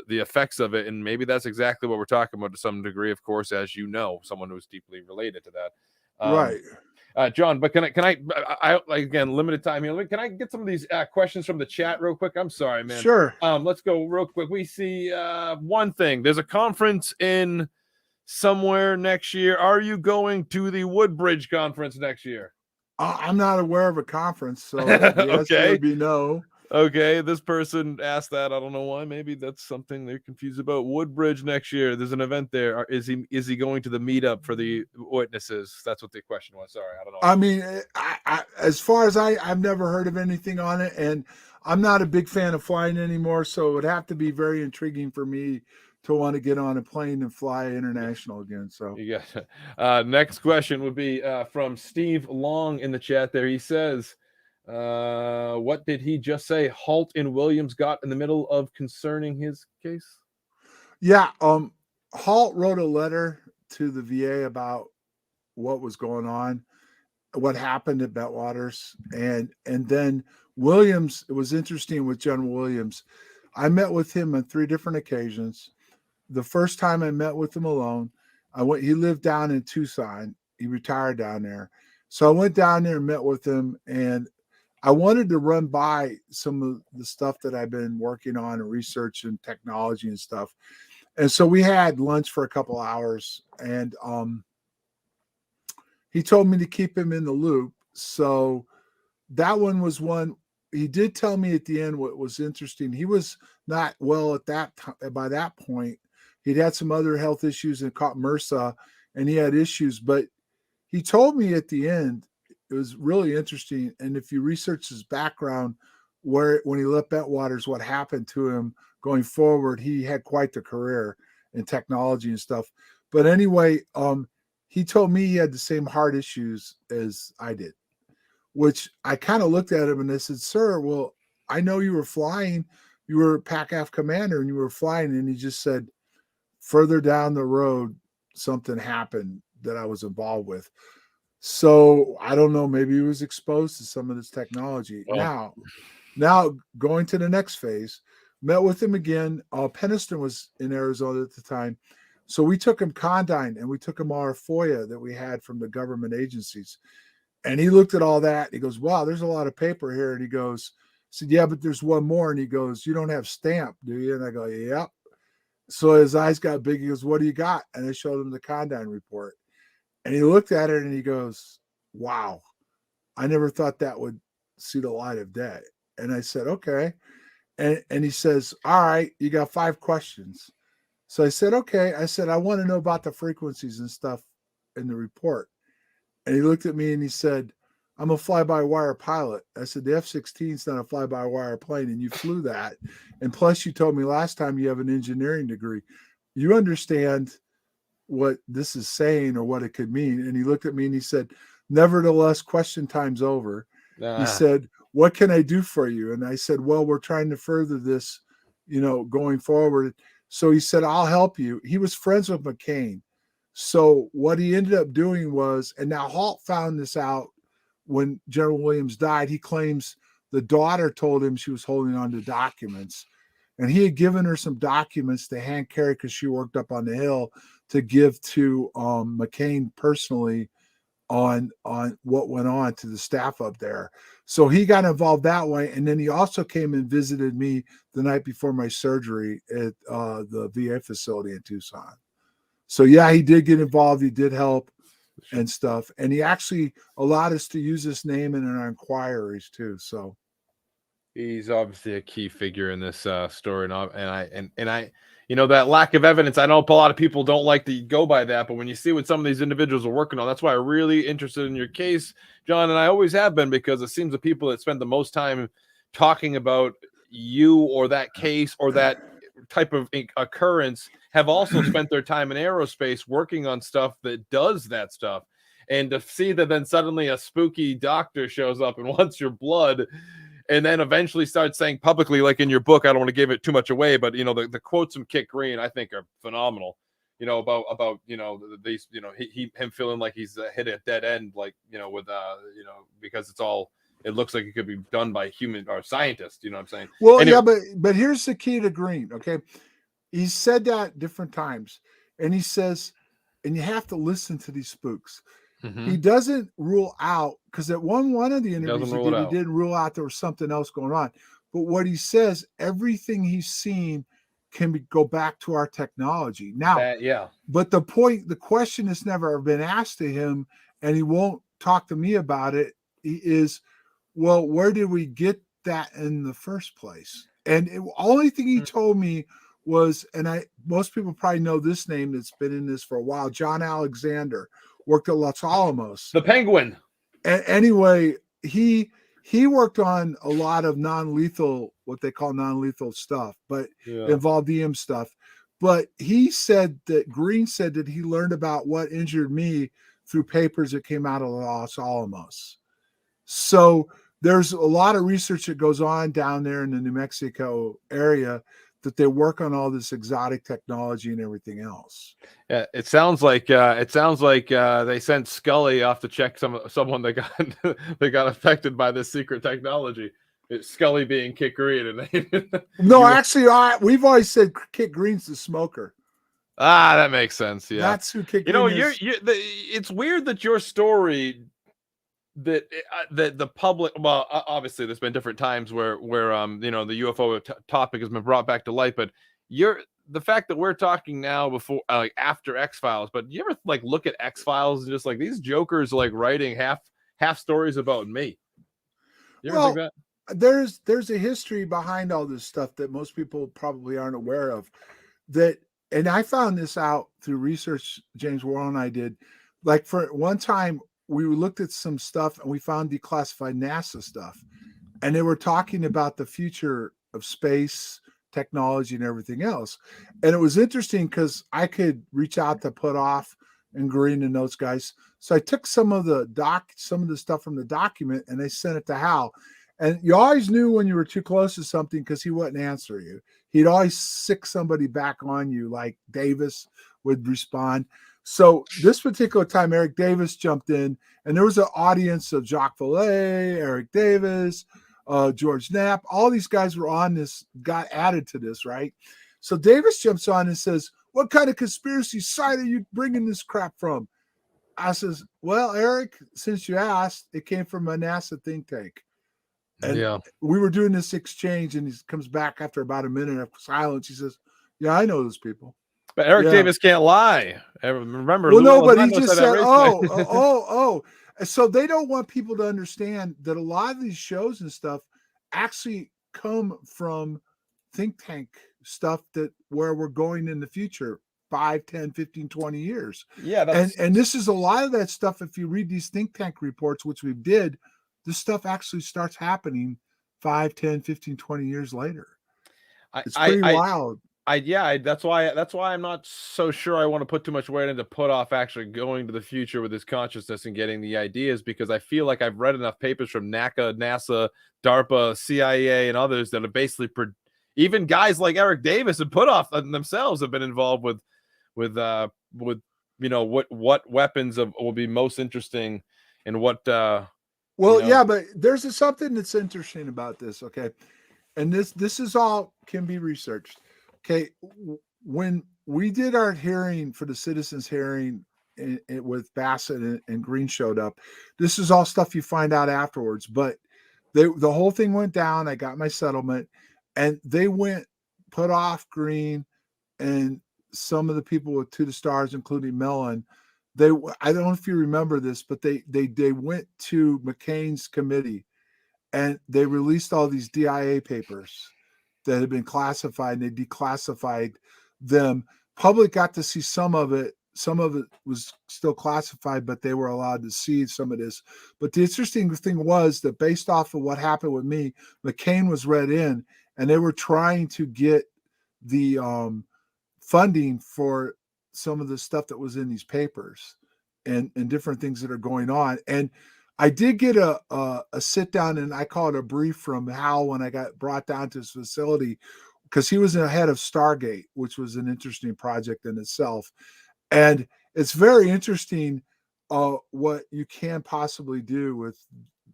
S8: the effects of it. And maybe that's exactly what we're talking about to some degree, of course, as you know, someone who's deeply related to that.
S14: Right.
S8: John, but can I again, limited time here. Can I get some of these questions from the chat real quick? I'm sorry, man.
S14: Sure.
S8: Let's go real quick. We see one thing. There's a conference in somewhere next year. Are you going to the Woodbridge conference next year?
S14: I'm not aware of a conference, so the answer would be no.
S8: Okay, this person asked that. I don't know why. Maybe that's something they're confused about. Woodbridge next year. There's an event there. Is he going to the meetup for the witnesses? That's what the question was. Sorry, I don't know.
S14: I mean, as far as I've never heard of anything on it, and I'm not a big fan of flying anymore, so it would have to be very intriguing for me to want to get on a plane and fly international again. So
S8: you got next question would be from Steve Long in the chat there. He says, what did he just say Halt and Williams got in the middle of concerning his case?
S14: Yeah, Halt wrote a letter to the VA about what was going on, what happened at Betwaters, and then Williams. It was interesting with General Williams. I met with him on 3 different occasions. The first time I met with him alone, he lived down in Tucson. He retired down there. So I went down there and met with him, and I wanted to run by some of the stuff that I've been working on and research and technology and stuff. And so we had lunch for a couple hours, and he told me to keep him in the loop. So that one was one. He did tell me at the end what was interesting. He was not well at that time. By that point, he'd had some other health issues and caught MRSA, and he had issues. But he told me at the end, it was really interesting. And if you research his background, when he left Betwaters, what happened to him going forward, he had quite the career in technology and stuff. But anyway, he told me he had the same heart issues as I did, which I kind of looked at him and I said, sir, well, I know you were flying. You were PACAF commander and you were flying. And he just said, further down the road, something happened that I was involved with. So I don't know, maybe he was exposed to some of this technology. Oh. Now going to the next phase, met with him again. Peniston was in Arizona at the time. So we took him Condyne and we took him our FOIA that we had from the government agencies. And he looked at all that. He goes, wow, there's a lot of paper here. And he goes, I said, yeah, but there's one more. And he goes, you don't have stamp, do you? And I go, yep. So his eyes got big. He goes, what do you got? And I showed him the Condyne report. And he looked at it and he goes, wow, I never thought that would see the light of day. And I said, okay. And he says, all right, you got 5 questions. So I said, okay. I said, I want to know about the frequencies and stuff in the report. And he looked at me and he said, I'm a fly-by-wire pilot. I said, the F-16 is not a fly-by-wire plane, and you flew that. And plus, you told me last time you have an engineering degree. You understand what this is saying or what it could mean. And he looked at me and he said, nevertheless, question time's over. He said, what can I do for you? And I said, well, we're trying to further this, going forward. So he said, I'll help you. He was friends with McCain. So what he ended up doing was, and now Halt found this out when General Williams died. He claims the daughter told him she was holding on to documents, and he had given her some documents to hand carry because she worked up on the Hill to give to McCain personally on what went on to the staff up there. So he got involved that way. And then he also came and visited me the night before my surgery at the VA facility in Tucson. So yeah, he did get involved. He did help and stuff. And he actually allowed us to use this name in our inquiries too. So
S8: he's obviously a key figure in this story. And I, that lack of evidence, I know a lot of people don't like to go by that, but when you see what some of these individuals are working on, that's why I'm really interested in your case, John. And I always have been, because it seems the people that spend the most time talking about you or that case or that type of occurrence have also spent their time in aerospace working on stuff that does that stuff. And to see that then suddenly a spooky doctor shows up and wants your blood, and then eventually starts saying publicly, like in your book, I don't want to give it too much away, but the quotes from Kit Green, I think, are phenomenal. About these, him feeling like he's hit a dead end, like with because it looks like it could be done by human or scientists. You know what I'm saying?
S14: Well, anyway. Yeah, but here's the key to Green. Okay, he said that different times, and he says, and you have to listen to these spooks. Mm-hmm. He doesn't rule out, because at one of the interviews he didn't rule out there was something else going on. But what he says, everything he's seen can go back to our technology. Now, but the question has never been asked to him, and he won't talk to me about it, is, well, where did we get that in the first place? And the only thing he told me was, and most people probably know this name that's been in this for a while, John Alexander, worked at Los Alamos.
S8: The Penguin.
S14: Anyway, he worked on a lot of non-lethal, what they call non-lethal stuff, but involved EM stuff. But he said that Green said that he learned about what injured me through papers that came out of Los Alamos. So there's a lot of research that goes on down there in the New Mexico area, that they work on all this exotic technology and everything else.
S8: Yeah, it sounds like they sent Scully off to check someone that got affected by this secret technology. It's Scully being Kit Green, and
S14: no, actually, we've always said Kit Green's the smoker.
S8: That makes sense. Yeah,
S14: that's who Kit Green is.
S8: It's weird that your story, that the public, well, obviously there's been different times where the UFO topic has been brought back to light, but the fact that we're talking now before, like after X-Files, but you ever like look at X-Files and just like these jokers like writing half stories about me? You ever think that?
S14: There's a history behind all this stuff that most people probably aren't aware of, and I found this out through research James Worrell and I did. Like, for one time, we looked at some stuff and we found declassified NASA stuff, and they were talking about the future of space technology and everything else. And it was interesting because I could reach out to Put Off and Green and those guys. So I took some of the stuff from the document and I sent it to Hal. And you always knew when you were too close to something because he wouldn't answer you. He'd always sick somebody back on you, like Davis would respond. So this particular time, Eric Davis jumped in, and there was an audience of Jacques Vallée, Eric Davis, George Knapp. All these guys were on this, got added to this, right? So Davis jumps on and says, what kind of conspiracy site are you bringing this crap from? I says, well, Eric, since you asked, it came from a NASA think tank. And we were doing this exchange, and he comes back after about a minute of silence. He says, yeah, I know those people.
S8: But Eric
S14: Yeah.
S8: Davis can't lie. Remember,
S14: Well, no,
S8: Lou
S14: but he
S8: Elizondo
S14: just
S8: said that
S14: said,
S8: recently.
S14: So they don't want people to understand that a lot of these shows and stuff actually come from think tank stuff that where we're going in the future, 5, 10, 15, 20 years.
S8: Yeah,
S14: and this is a lot of that stuff. If you read these think tank reports, which we did, this stuff actually starts happening 5, 10, 15, 20 years later. It's pretty wild.
S8: That's why I'm not so sure I want to put too much weight into put off actually going to the future with his consciousness and getting the ideas, because I feel like I've read enough papers from NACA, NASA, DARPA, CIA, and others that are basically even guys like Eric Davis and put off themselves have been involved with what weapons will be most interesting and what
S14: but there's something that's interesting about this. Okay. And this is all can be researched. Okay, when we did our hearing for the citizens hearing with Bassett and Green showed up, this is all stuff you find out afterwards. But the whole thing went down. I got my settlement, and they put off Green and some of the people with To the Stars, including Mellon. I don't know if you remember this, but they went to McCain's committee, and they released all these DIA papers that had been classified, and they declassified them. Public got to see some of it. Some of it was still classified, but they were allowed to see some of this. But the interesting thing was that based off of what happened with me, McCain was read in, and they were trying to get the funding for some of the stuff that was in these papers and different things that are going on. And I did get a sit down, and I call it a brief from Hal when I got brought down to his facility, because he was the head of Stargate, which was an interesting project in itself. And it's very interesting what you can possibly do with,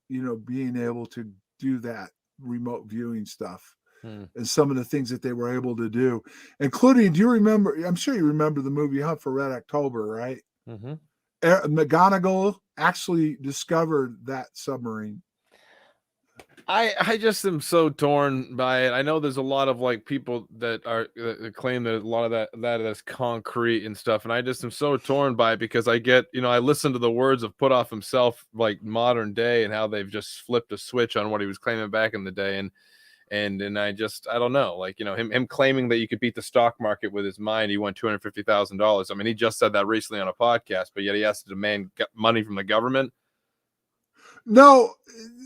S14: being able to do that remote viewing stuff and some of the things that they were able to do, including, do you remember, I'm sure you remember the movie Hunt for Red October, right?
S8: Mm-hmm.
S14: McGonagall actually discovered that submarine.
S8: I just am so torn by it. I know there's a lot of people that claim that a lot of that is concrete and stuff, and I just am so torn by it, because I get, I listen to the words of Put Off himself, like modern day, and how they've just flipped a switch on what he was claiming back in the day, and I don't know, him claiming that you could beat the stock market with his mind. He won $250,000. I mean, he just said that recently on a podcast, but yet he has to demand money from the government.
S14: No,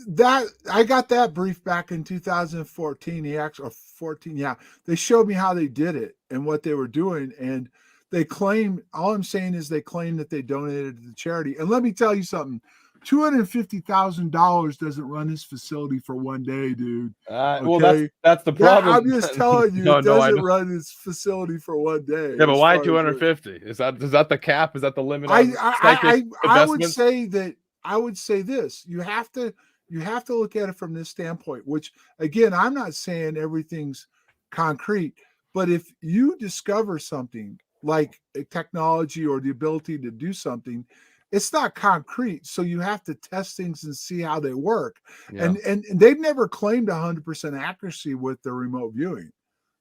S14: that I got that brief back in 2014. 14. Yeah. They showed me how they did it and what they were doing. And they claim, all I'm saying is they claim that they donated to the charity. And let me tell you something. $250,000 doesn't run his facility for one day, dude. Okay?
S8: Well, that's the problem.
S14: I'm just telling you, it doesn't run his facility for one day.
S8: Yeah, but why 250? Is that the cap? Is that the limit?
S14: I would say this. You have to look at it from this standpoint, which again, I'm not saying everything's concrete, but if you discover something like a technology or the ability to do something, it's not concrete. So you have to test things and see how they work. Yeah. And they've never claimed 100% accuracy with the remote viewing.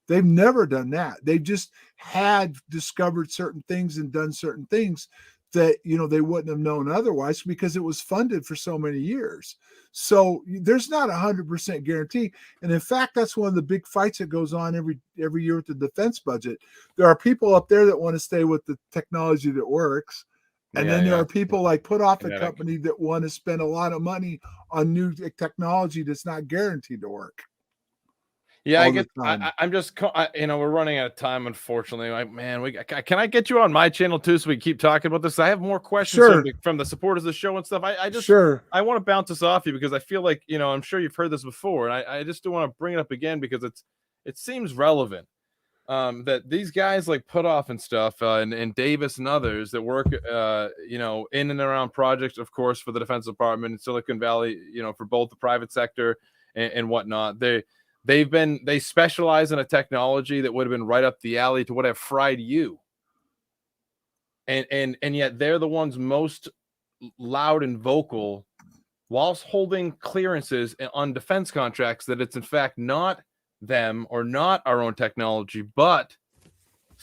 S14: They've never done that. They just had discovered certain things and done certain things that, they wouldn't have known otherwise, because it was funded for so many years. So there's not 100% guarantee. And in fact, that's one of the big fights that goes on every year with the defense budget. There are people up there that want to stay with the technology that works. And then there are people like Put Off a company that want to spend a lot of money on new technology that's not guaranteed to work.
S8: Yeah, I'm just, we're running out of time, unfortunately. Can I get you on my channel too, so we keep talking about this? I have more questions from the supporters of the show and stuff. I want to bounce this off you, because I feel like, I'm sure you've heard this before, and I just do want to bring it up again, because it seems relevant. That these guys like Put Off and stuff, and Davis and others that work, in and around projects, of course, for the Defense Department in Silicon Valley, for both the private sector and whatnot. They specialize in a technology that would have been right up the alley to what have fried you. And yet they're the ones most loud and vocal whilst holding clearances on defense contracts that it's in fact not them or not our own technology, but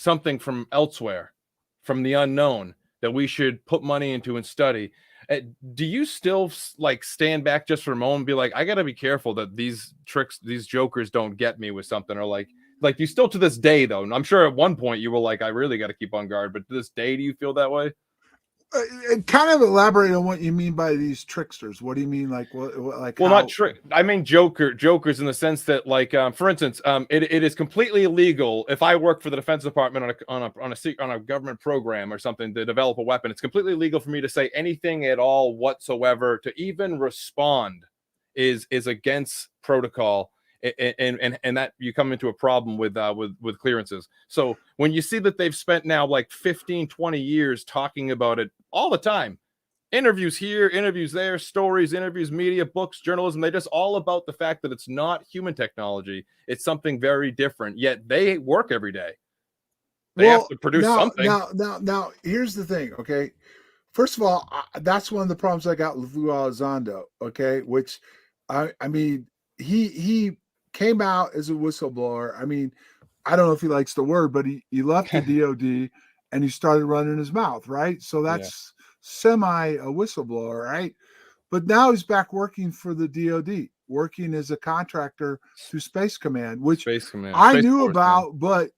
S8: something from elsewhere, from the unknown, that we should put money into and study. Do you still like stand back just for a moment and be like, I got to be careful that these tricks, these jokers don't get me with something? Or like you still to this day, though, and I'm sure at one point you were like, I really got to keep on guard. But to this day, do you feel that way?
S14: Kind of elaborate on what you mean by these tricksters. What do you mean? Like what like?
S8: Well,
S14: how...
S8: not trick. I mean jokers in the sense that, like, for instance, it is completely illegal if I work for the Defense Department on a government program or something to develop a weapon. It's completely illegal for me to say anything at all whatsoever. To even respond is against protocol. And that you come into a problem with clearances. So when you see that they've spent now like 15, 20 years talking about it all the time, interviews here, interviews there, stories, interviews, media, books, journalism, they're just all about the fact that it's not human technology. It's something very different, yet they work every day. They have to produce something.
S14: Now, here's the thing, okay? First of all, that's one of the problems I got with Lou Elizondo, okay? Which, I mean, he came out as a whistleblower. I mean, I don't know if he likes the word, but he left the DOD and he started running his mouth, right? So that's semi a whistleblower, right? But now he's back working for the DOD, working as a contractor to Space Command, which I knew about, but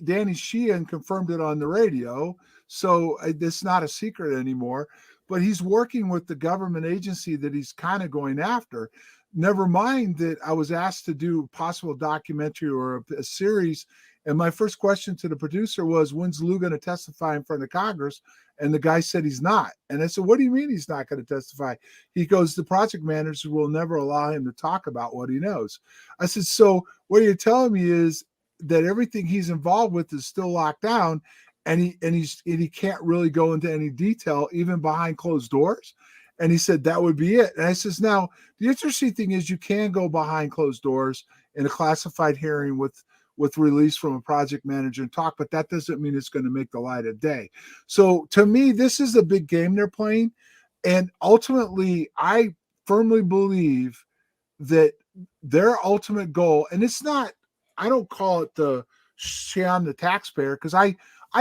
S14: Danny Sheehan confirmed it on the radio. So it's not a secret anymore. But he's working with the government agency that he's kind of going after. Never mind that I was asked to do a possible documentary or a series. And my first question to the producer was, when's Lou going to testify in front of Congress? And the guy said he's not. And I said, what do you mean he's not going to testify? He goes, the project manager will never allow him to talk about what he knows. I said, so what you're telling me is that everything he's involved with is still locked down, and he can't really go into any detail, even behind closed doors? And he said that would be it. And I says, now, the interesting thing is you can go behind closed doors in a classified hearing with release from a project manager and talk, but that doesn't mean it's going to make the light of day. So to me, this is a big game they're playing. And ultimately, I firmly believe that their ultimate goal, and it's not, I don't call it the sham the taxpayer, because I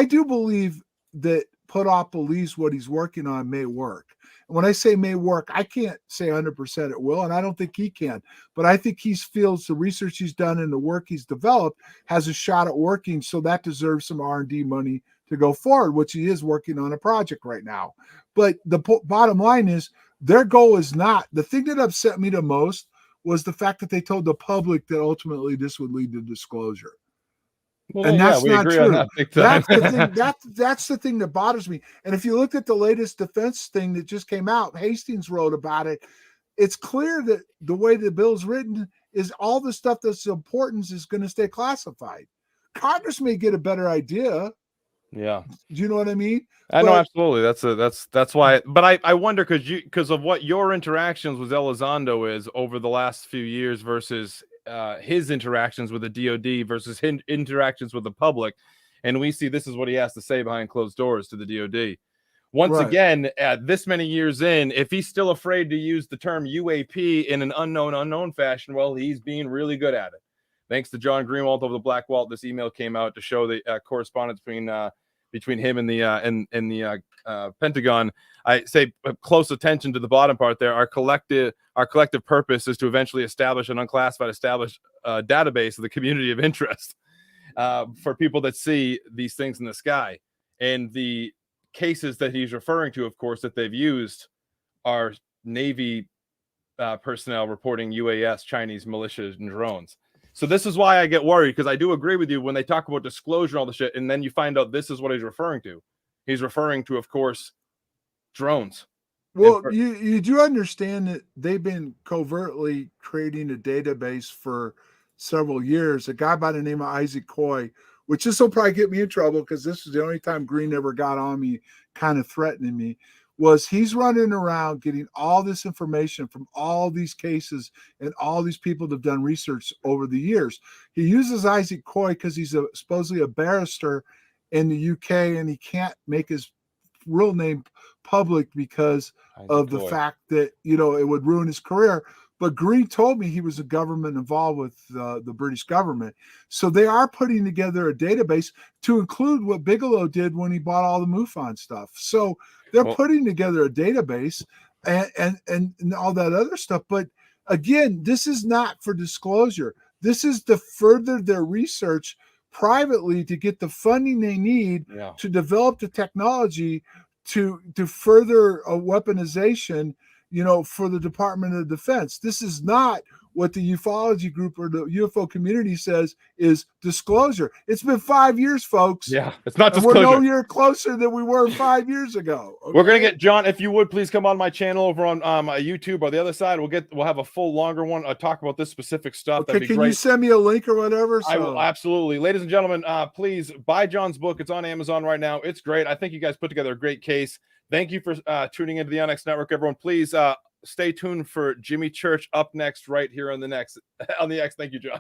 S14: do believe that Puthoff believes what he's working on may work. And when I say may work, I can't say 100% it will, and I don't think he can. But I think he feels the research he's done and the work he's developed has a shot at working, so that deserves some R&D money to go forward, which he is working on a project right now. But the bottom line is their goal is not. The thing that upset me the most was the fact that they told the public that ultimately this would lead to disclosure.
S8: Well,
S14: and that's not true.
S8: That's
S14: the thing. That's the thing that bothers me. And if you look at the latest defense thing that just came out, Hastings wrote about it. It's clear that the way the bill's written is all the stuff that's important is going to stay classified. Congress may get a better idea.
S8: Yeah.
S14: Do you know what I mean?
S8: I know, absolutely. That's why. But I wonder because of what your interactions with Elizondo is over the last few years versus his interactions with the DOD versus his interactions with the public, and we see this is what he has to say behind closed doors to the DOD. Once again, this many years in, if he's still afraid to use the term UAP in an unknown fashion, well, he's being really good at it. Thanks to John Greenwald over the Black Walt, this email came out to show the correspondence between him and the Pentagon. I say close attention to the bottom part there. Our collective purpose is to eventually establish an unclassified database of the community of interest for people that see these things in the sky. And the cases that he's referring to, of course, that they've used are Navy personnel reporting UAS, Chinese militias, and drones. So this is why I get worried, because I do agree with you when they talk about disclosure and all the shit, and then you find out this is what he's referring to. He's referring to, of course, drones.
S14: Well, you do understand that they've been covertly creating a database for several years. A guy by the name of Isaac Coy, which this will probably get me in trouble because this is the only time Green ever got on me, kind of threatening me, was he's running around getting all this information from all these cases and all these people that have done research over the years. He uses Isaac Coy because he's supposedly a barrister in the UK, and he can't make his real name public because of the fact that, it would ruin his career. but Green told me he was a government involved with the British government. So they are putting together a database to include what Bigelow did when he bought all the MUFON stuff. So they're putting together a database and all that other stuff. But again, this is not for disclosure. This is to further their research privately to get the funding they need to develop the technology to further a weaponization, for the Department of Defense. This is not what the ufology group or the UFO community says is disclosure. It's been 5 years, folks.
S8: Yeah, it's not
S14: disclosure.
S8: disclosure.
S14: We're no year closer than we were 5 years ago. Okay?
S8: We're gonna get John. If you would please come on my channel over on YouTube or the other side. We'll have a full longer one. Talk about this specific stuff.
S14: Okay,
S8: that'd be
S14: can
S8: great.
S14: you send me a link or whatever?
S8: I will, absolutely, ladies and gentlemen. Please buy John's book. It's on Amazon right now. It's great. I think you guys put together a great case. Thank you for tuning into the NX Network, everyone. Please stay tuned for Jimmy Church up next, right here on the X. Thank you, John.